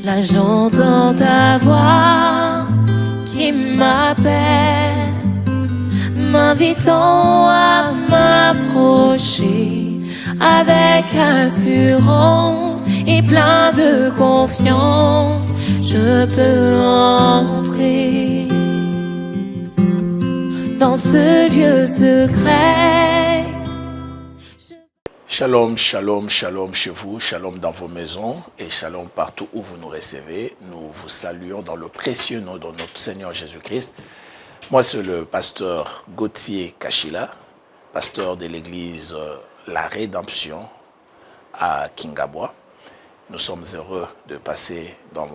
Là j'entends ta voix qui m'appelle, m'invitant à m'approcher avec assurance et plein de confiance. Je peux entrer dans ce lieu secret. Shalom, shalom, shalom chez vous, shalom dans vos maisons et shalom partout où vous nous recevez. Nous vous saluons dans le précieux nom de notre Seigneur Jésus-Christ. Moi, c'est le pasteur Gauthier Kachila, pasteur de l'église La Rédemption à Kingabwa. Nous sommes heureux de passer dans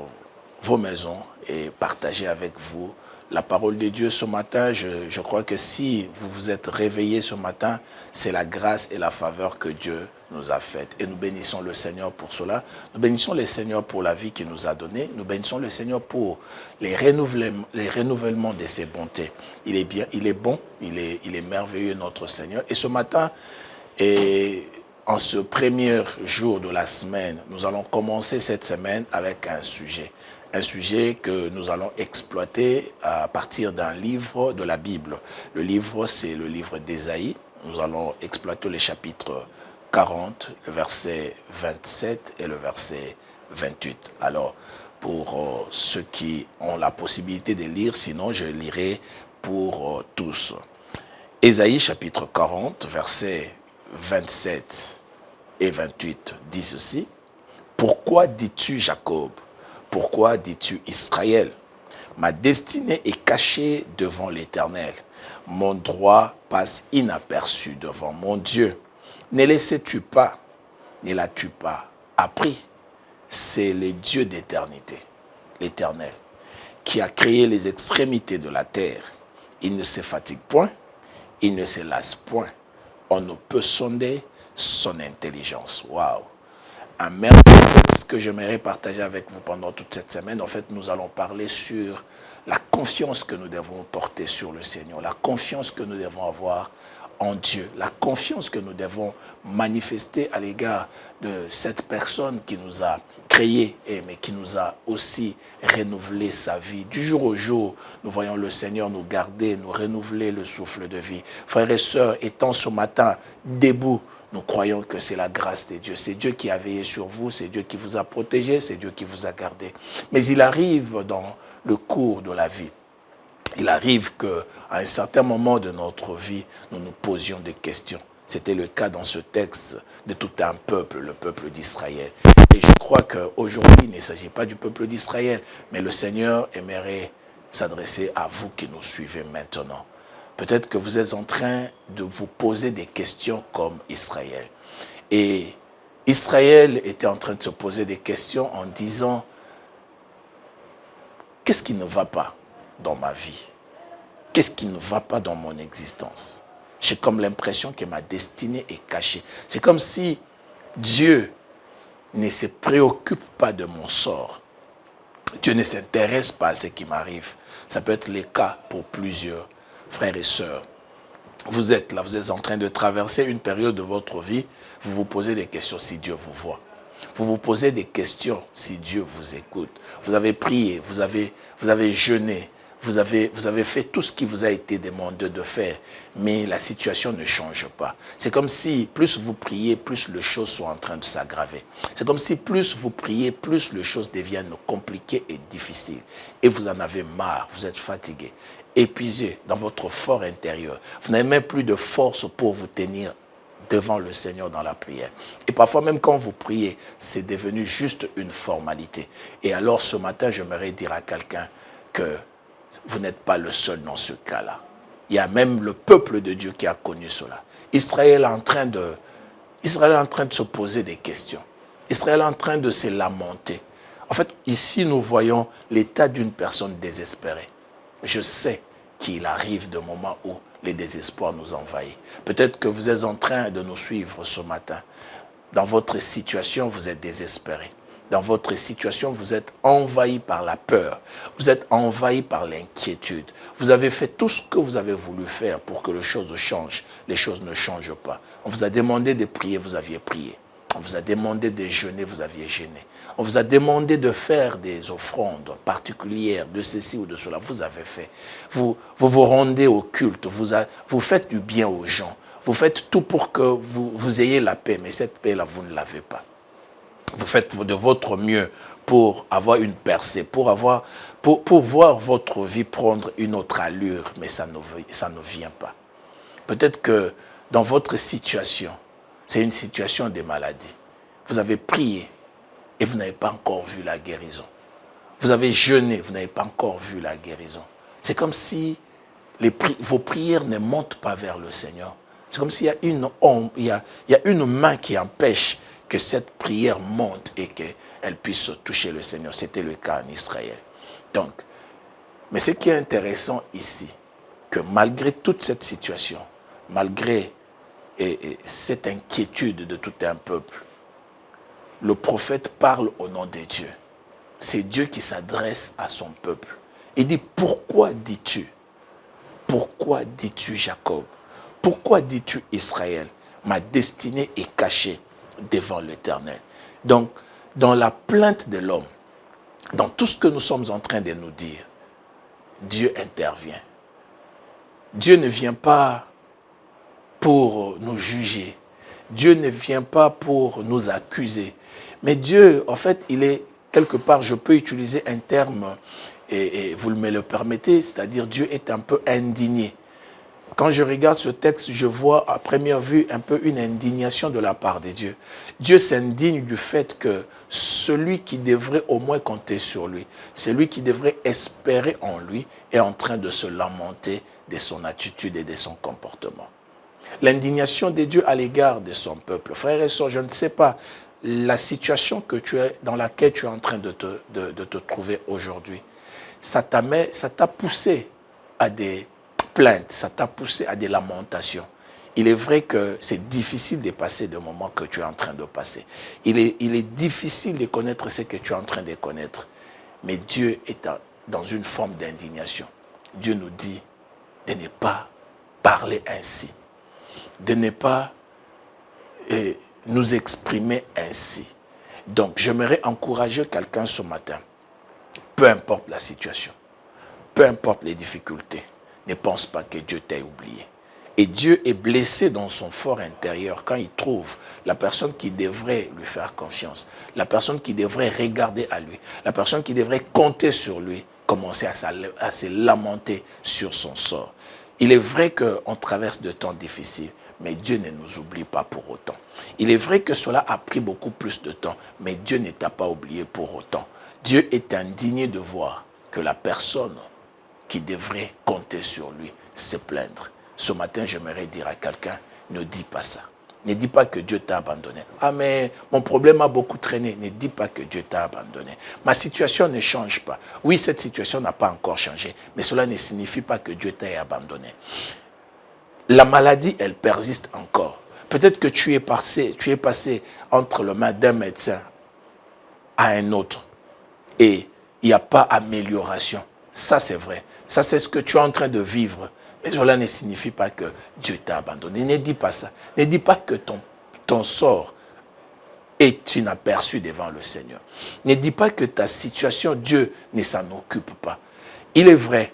vos maisons et partager avec vous la parole de Dieu ce matin. Je crois que si vous vous êtes réveillés ce matin, c'est la grâce et la faveur que Dieu nous a faite. Et nous bénissons le Seigneur pour cela. Nous bénissons le Seigneur pour la vie qu'il nous a donnée. Nous bénissons le Seigneur pour les renouvellements de ses bontés. Il est bien, il est bon, il est merveilleux notre Seigneur. Et ce matin, en ce premier jour de la semaine, nous allons commencer cette semaine avec un sujet que nous allons exploiter à partir d'un livre de la Bible. Le livre, c'est le livre d'Ésaïe. Nous allons exploiter les chapitres 40, le verset 27 et le verset 28. Alors, pour ceux qui ont la possibilité de lire, sinon je lirai pour tous. Ésaïe, chapitre 40, versets 27 et 28 dit ceci. « Pourquoi dis-tu Jacob ? Pourquoi dis-tu Israël? Ma destinée est cachée devant l'Éternel. Mon droit passe inaperçu devant mon Dieu. Ne le sais-tu pas, ne l'as-tu pas appris? C'est le Dieu d'éternité, l'Éternel, qui a créé les extrémités de la terre. Il ne se fatigue point, il ne se lasse point. On ne peut sonder son intelligence. » Waouh! Un merveilleux texte que j'aimerais partager avec vous pendant toute cette semaine. En fait, nous allons parler sur la confiance que nous devons porter sur le Seigneur, la confiance que nous devons avoir en Dieu, la confiance que nous devons manifester à l'égard de cette personne qui nous a créés, mais qui nous a aussi renouvelé sa vie. Du jour au jour, nous voyons le Seigneur nous garder, nous renouveler le souffle de vie. Frères et sœurs, étant ce matin debout, nous croyons que c'est la grâce de Dieu. C'est Dieu qui a veillé sur vous, c'est Dieu qui vous a protégé, c'est Dieu qui vous a gardé. Mais il arrive dans le cours de la vie, il arrive qu'à un certain moment de notre vie, nous nous posions des questions. C'était le cas dans ce texte de tout un peuple, le peuple d'Israël. Et je crois qu'aujourd'hui, il ne s'agit pas du peuple d'Israël, mais le Seigneur aimerait s'adresser à vous qui nous suivez maintenant. Peut-être que vous êtes en train de vous poser des questions comme Israël. Et Israël était en train de se poser des questions en disant « Qu'est-ce qui ne va pas dans ma vie? Qu'est-ce qui ne va pas dans mon existence? J'ai comme l'impression que ma destinée est cachée. C'est comme si Dieu ne se préoccupe pas de mon sort. Dieu ne s'intéresse pas à ce qui m'arrive. » Ça peut être le cas pour plusieurs frères et sœurs. Vous êtes là, vous êtes en train de traverser une période de votre vie, vous vous posez des questions si Dieu vous voit. Vous vous posez des questions si Dieu vous écoute. Vous avez prié, vous avez jeûné, vous avez fait tout ce qui vous a été demandé de faire, mais la situation ne change pas. C'est comme si plus vous priez, plus les choses sont en train de s'aggraver. C'est comme si plus vous priez, plus les choses deviennent compliquées et difficiles. Et vous en avez marre, vous êtes fatigué, épuisé dans votre fort intérieur. Vous n'avez même plus de force pour vous tenir devant le Seigneur dans la prière. Et parfois même quand vous priez, c'est devenu juste une formalité. Et alors ce matin, j'aimerais dire à quelqu'un que vous n'êtes pas le seul dans ce cas-là. Il y a même le peuple de Dieu qui a connu cela. Israël est en train de se poser des questions. Israël est en train de se lamenter. En fait, ici, nous voyons l'état d'une personne désespérée. Je sais qu'il arrive de moments où les désespoirs nous envahissent. Peut-être que vous êtes en train de nous suivre ce matin. Dans votre situation, vous êtes désespéré. Dans votre situation, vous êtes envahi par la peur. Vous êtes envahi par l'inquiétude. Vous avez fait tout ce que vous avez voulu faire pour que les choses changent. Les choses ne changent pas. On vous a demandé de prier, vous aviez prié. On vous a demandé de jeûner, vous aviez jeûné. On vous a demandé de faire des offrandes particulières, de ceci ou de cela. Vous avez fait. Vous vous rendez au culte. Vous faites du bien aux gens. Vous faites tout pour que vous ayez la paix. Mais cette paix-là, vous ne l'avez pas. Vous faites de votre mieux pour avoir une percée, pour voir votre vie prendre une autre allure. Mais ça ne vient pas. Peut-être que dans votre situation, c'est une situation de maladie. Vous avez prié et vous n'avez pas encore vu la guérison. Vous avez jeûné, vous n'avez pas encore vu la guérison. C'est comme si vos prières ne montent pas vers le Seigneur. C'est comme s'il y a une main qui empêche que cette prière monte et qu'elle puisse toucher le Seigneur. C'était le cas en Israël. Donc, mais ce qui est intéressant ici, que malgré toute cette situation, malgré cette inquiétude de tout un peuple, le prophète parle au nom de Dieu. C'est Dieu qui s'adresse à son peuple. Il dit, pourquoi dis-tu Jacob? Pourquoi dis-tu Israël? Ma destinée est cachée devant l'Éternel. Donc, dans la plainte de l'homme, dans tout ce que nous sommes en train de nous dire, Dieu intervient. Dieu ne vient pas pour nous juger. Dieu ne vient pas pour nous accuser. Mais Dieu, en fait, il est quelque part, je peux utiliser un terme, et vous me le permettez, c'est-à-dire Dieu est un peu indigné. Quand je regarde ce texte, je vois à première vue un peu une indignation de la part de Dieu. Dieu s'indigne du fait que celui qui devrait au moins compter sur lui, celui qui devrait espérer en lui, est en train de se lamenter de son attitude et de son comportement. L'indignation de Dieu à l'égard de son peuple. Frères et sœurs, je ne sais pas la situation dans laquelle tu es en train de te trouver aujourd'hui. Ça t'a poussé à des plaintes, ça t'a poussé à des lamentations. Il est vrai que c'est difficile de passer le moment que tu es en train de passer. Il est difficile de connaître ce que tu es en train de connaître. Mais Dieu est dans une forme d'indignation. Dieu nous dit de ne pas parler ainsi, de ne pas nous exprimer ainsi. Donc, j'aimerais encourager quelqu'un ce matin, peu importe la situation, peu importe les difficultés, ne pense pas que Dieu t'a oublié. Et Dieu est blessé dans son fort intérieur quand il trouve la personne qui devrait lui faire confiance, la personne qui devrait regarder à lui, la personne qui devrait compter sur lui, commencer à se lamenter sur son sort. Il est vrai qu'on traverse de temps difficiles, mais Dieu ne nous oublie pas pour autant. Il est vrai que cela a pris beaucoup plus de temps, mais Dieu ne t'a pas oublié pour autant. Dieu est indigné de voir que la personne qui devrait compter sur lui se plaindre. Ce matin, j'aimerais dire à quelqu'un, ne dis pas ça. Ne dis pas que Dieu t'a abandonné. Ah, mais mon problème a beaucoup traîné. Ne dis pas que Dieu t'a abandonné. Ma situation ne change pas. Oui, cette situation n'a pas encore changé, mais cela ne signifie pas que Dieu t'a abandonné. La maladie, elle persiste encore. Peut-être que tu es passé entre les mains d'un médecin à un autre et il n'y a pas amélioration. Ça, c'est vrai. Ça, c'est ce que tu es en train de vivre. Mais cela ne signifie pas que Dieu t'a abandonné. Ne dis pas ça. Ne dis pas que ton sort est inaperçu devant le Seigneur. Ne dis pas que ta situation, Dieu ne s'en occupe pas. Il est vrai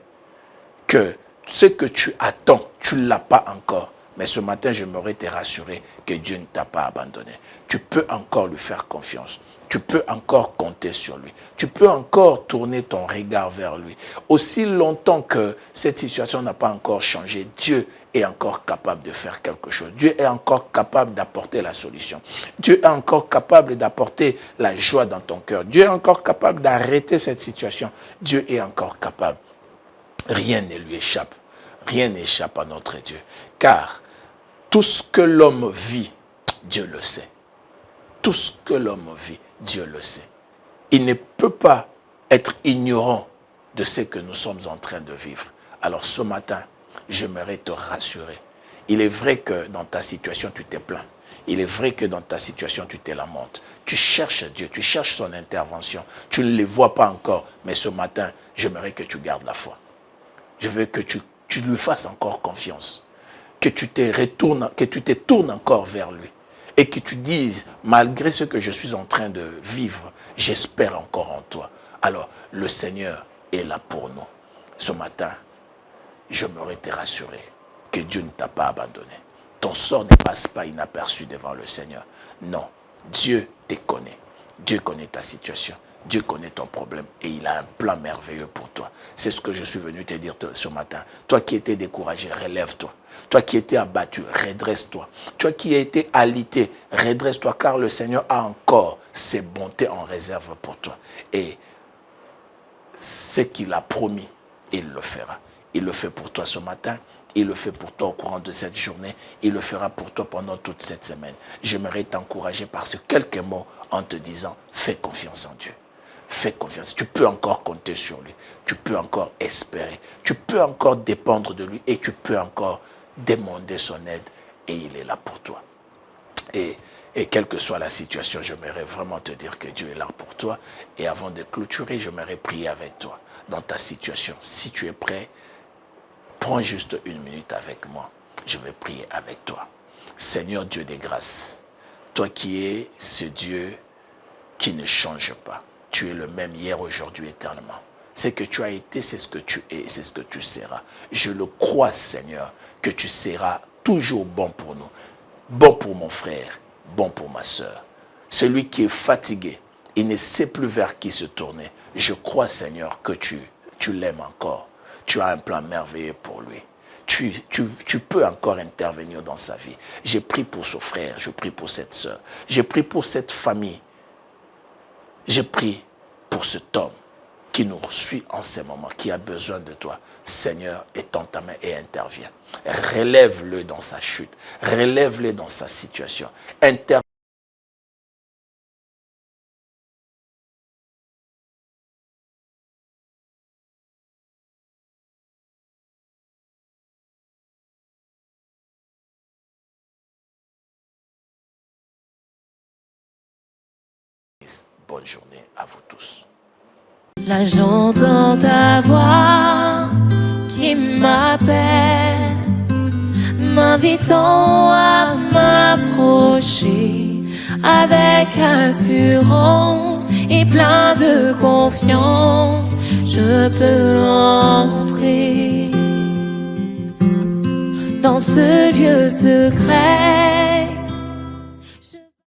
que ce que tu attends, tu ne l'as pas encore. Mais ce matin, j'aimerais te rassurer que Dieu ne t'a pas abandonné. Tu peux encore lui faire confiance. Tu peux encore compter sur lui. Tu peux encore tourner ton regard vers lui. Aussi longtemps que cette situation n'a pas encore changé, Dieu est encore capable de faire quelque chose. Dieu est encore capable d'apporter la solution. Dieu est encore capable d'apporter la joie dans ton cœur. Dieu est encore capable d'arrêter cette situation. Dieu est encore capable. Rien ne lui échappe. Rien n'échappe à notre Dieu. Car tout ce que l'homme vit, Dieu le sait. Tout ce que l'homme vit, Dieu le sait. Il ne peut pas être ignorant de ce que nous sommes en train de vivre. Alors ce matin, j'aimerais te rassurer. Il est vrai que dans ta situation, tu t'es plaint. Il est vrai que dans ta situation, tu te lamentes. Tu cherches Dieu, tu cherches son intervention. Tu ne le vois pas encore, mais ce matin, j'aimerais que tu gardes la foi. Je veux que tu lui fasses encore confiance. Que tu te tournes encore vers lui. et que tu dises, malgré ce que je suis en train de vivre, j'espère encore en toi. Alors, le Seigneur est là pour nous. Ce matin, j'aimerais te rassurer que Dieu ne t'a pas abandonné. Ton sort ne passe pas inaperçu devant le Seigneur. Non, Dieu te connaît. Dieu connaît ta situation. Dieu connaît ton problème et il a un plan merveilleux pour toi. C'est ce que je suis venu te dire ce matin. Toi qui étais découragé, relève-toi. Toi qui étais abattu, redresse-toi. Toi qui as été alité, redresse-toi car le Seigneur a encore ses bontés en réserve pour toi. Et ce qu'il a promis, il le fera. Il le fait pour toi ce matin. Il le fait pour toi au courant de cette journée. Il le fera pour toi pendant toute cette semaine. J'aimerais t'encourager par ces quelques mots en te disant, fais confiance en Dieu. Fais confiance. Tu peux encore compter sur lui. Tu peux encore espérer. Tu peux encore dépendre de lui et tu peux encore demander son aide et il est là pour toi. Et quelle que soit la situation, j'aimerais vraiment te dire que Dieu est là pour toi. Et avant de clôturer, j'aimerais prier avec toi dans ta situation. Si tu es prêt, prends juste une minute avec moi. Je vais prier avec toi. Seigneur Dieu des grâces, toi qui es ce Dieu qui ne change pas. Tu es le même hier, aujourd'hui, éternellement. C'est que tu as été, c'est ce que tu es, c'est ce que tu seras. Je le crois, Seigneur, que tu seras toujours bon pour nous. Bon pour mon frère, bon pour ma soeur. Celui qui est fatigué, il ne sait plus vers qui se tourner. Je crois, Seigneur, que tu l'aimes encore. Tu as un plan merveilleux pour lui. Tu peux encore intervenir dans sa vie. J'ai prié pour ce frère, je prie pour cette soeur. J'ai prié pour cette famille. J'ai prié pour cet homme qui nous suit en ce moment, qui a besoin de toi. Seigneur, étends ta main et interviens. Relève-le dans sa chute. Relève-le dans sa situation. Bonne journée à vous tous. Là j'entends ta voix qui m'appelle, m'invitant à m'approcher avec assurance et plein de confiance. Je peux entrer dans ce lieu secret